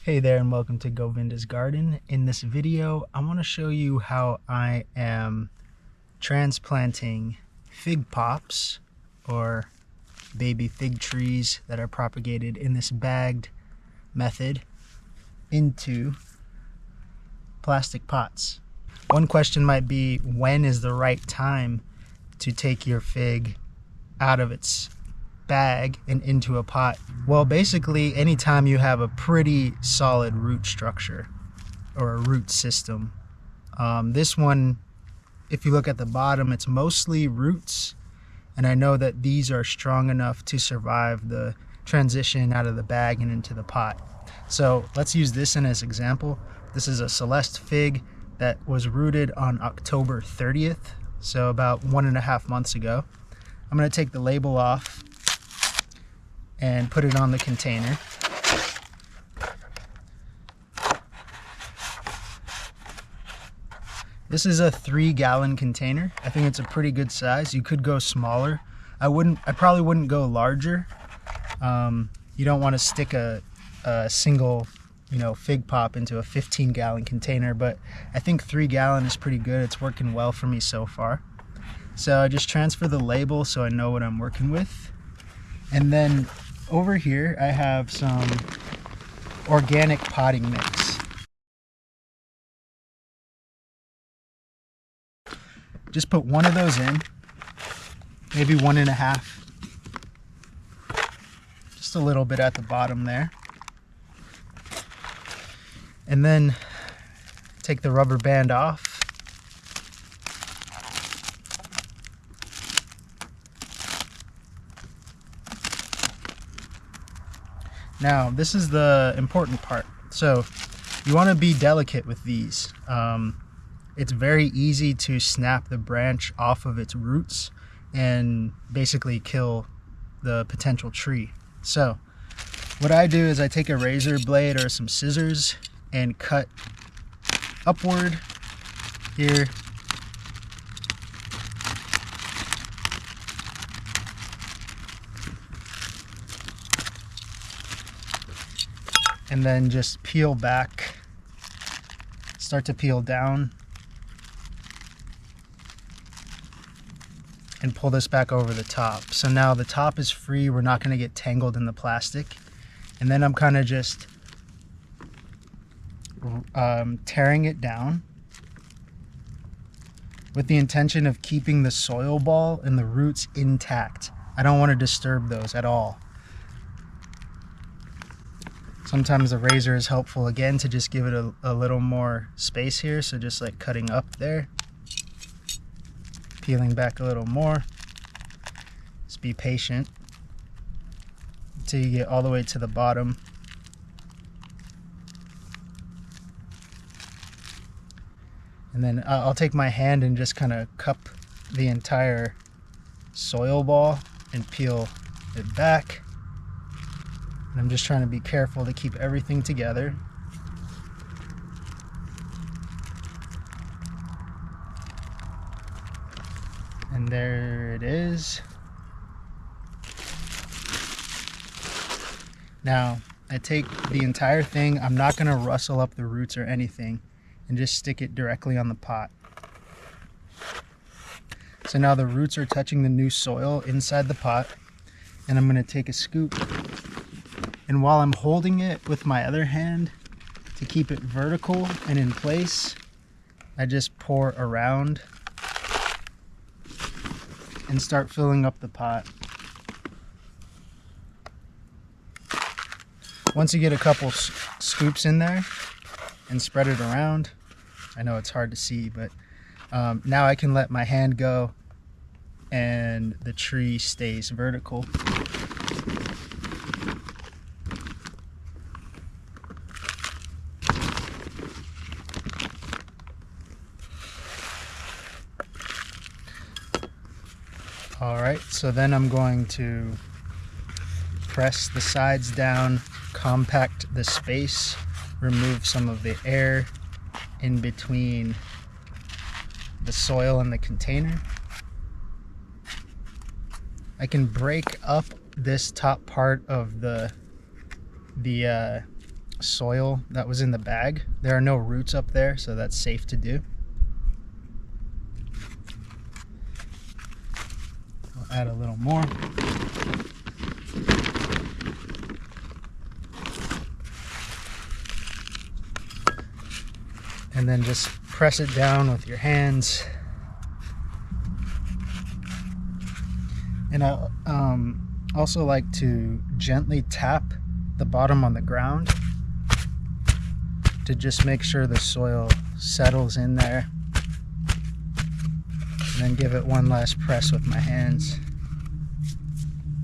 Hey there and welcome to Govinda's Garden. In this video, I want to show you how I am transplanting fig pops or baby fig trees that are propagated in this bagged method into plastic pots. One question might be, when is the right time to take your fig out of its bag and into a pot? Well, basically anytime you have a pretty solid root structure or a root system. This one, if you look at the bottom, it's mostly roots, and I know that these are strong enough to survive the transition out of the bag and into the pot. So let's use this as an example. This is a Celeste fig that was rooted on October 30th, so about 1.5 months ago. I'm going to take the label off and put it on the container. This is a 3-gallon container. I think it's a pretty good size. You could go smaller. I probably wouldn't go larger. You don't want to stick a single, fig pop into a 15-gallon container, but I think 3-gallon is pretty good. It's working well for me so far. So I just transfer the label so I know what I'm working with. And then over here I have some organic potting mix. Just put one of those in, maybe 1.5. Just a little bit at the bottom there. And then take the rubber band off. Now, this is the important part. So you want to be delicate with these. It's very easy to snap the branch off of its roots and basically kill the potential tree. So what I do is I take a razor blade or some scissors and cut upward here. And then just peel back, start to peel down, and pull this back over the top. So now the top is free, we're not gonna get tangled in the plastic. And then I'm kind of just tearing it down with the intention of keeping the soil ball and the roots intact. I don't want to disturb those at all. Sometimes the razor is helpful again to just give it a little more space here. So just like cutting up there, peeling back a little more. Just be patient until you get all the way to the bottom. And then I'll take my hand and just kind of cup the entire soil ball and peel it back. And I'm just trying to be careful to keep everything together. And there it is. Now, I take the entire thing. I'm not going to rustle up the roots or anything, and just stick it directly on the pot. So now the roots are touching the new soil inside the pot, and I'm going to take a scoop. And while I'm holding it with my other hand to keep it vertical and in place, I just pour around and start filling up the pot. Once you get a couple scoops in there and spread it around, I know it's hard to see, but now I can let my hand go and the tree stays vertical. Alright, so then I'm going to press the sides down, compact the space, remove some of the air in between the soil and the container. I can break up this top part of the soil that was in the bag. There are no roots up there, so that's safe to do. I'll add a little more. And then just press it down with your hands. And I also like to gently tap the bottom on the ground to just make sure the soil settles in there. And then give it one last press with my hands.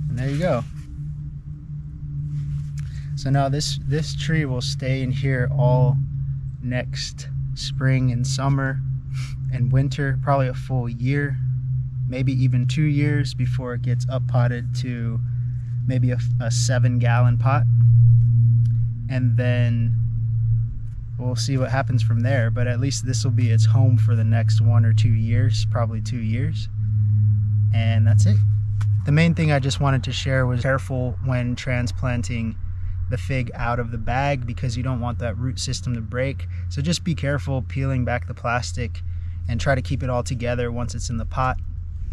And there you go. So now this tree will stay in here all next spring and summer and winter, probably a full year, maybe even 2 years before it gets up potted to maybe a 7-gallon pot. And then we'll see what happens from there, but at least this will be its home for the next 1 or 2 years, probably 2 years. And that's it. The main thing I just wanted to share was careful when transplanting the fig out of the bag, because you don't want that root system to break. So just be careful peeling back the plastic and try to keep it all together once it's in the pot.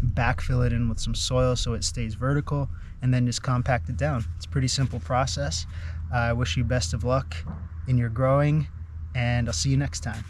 Backfill it in with some soil so it stays vertical, and then just compact it down. It's a pretty simple process. I wish you best of luck in your growing, and I'll see you next time.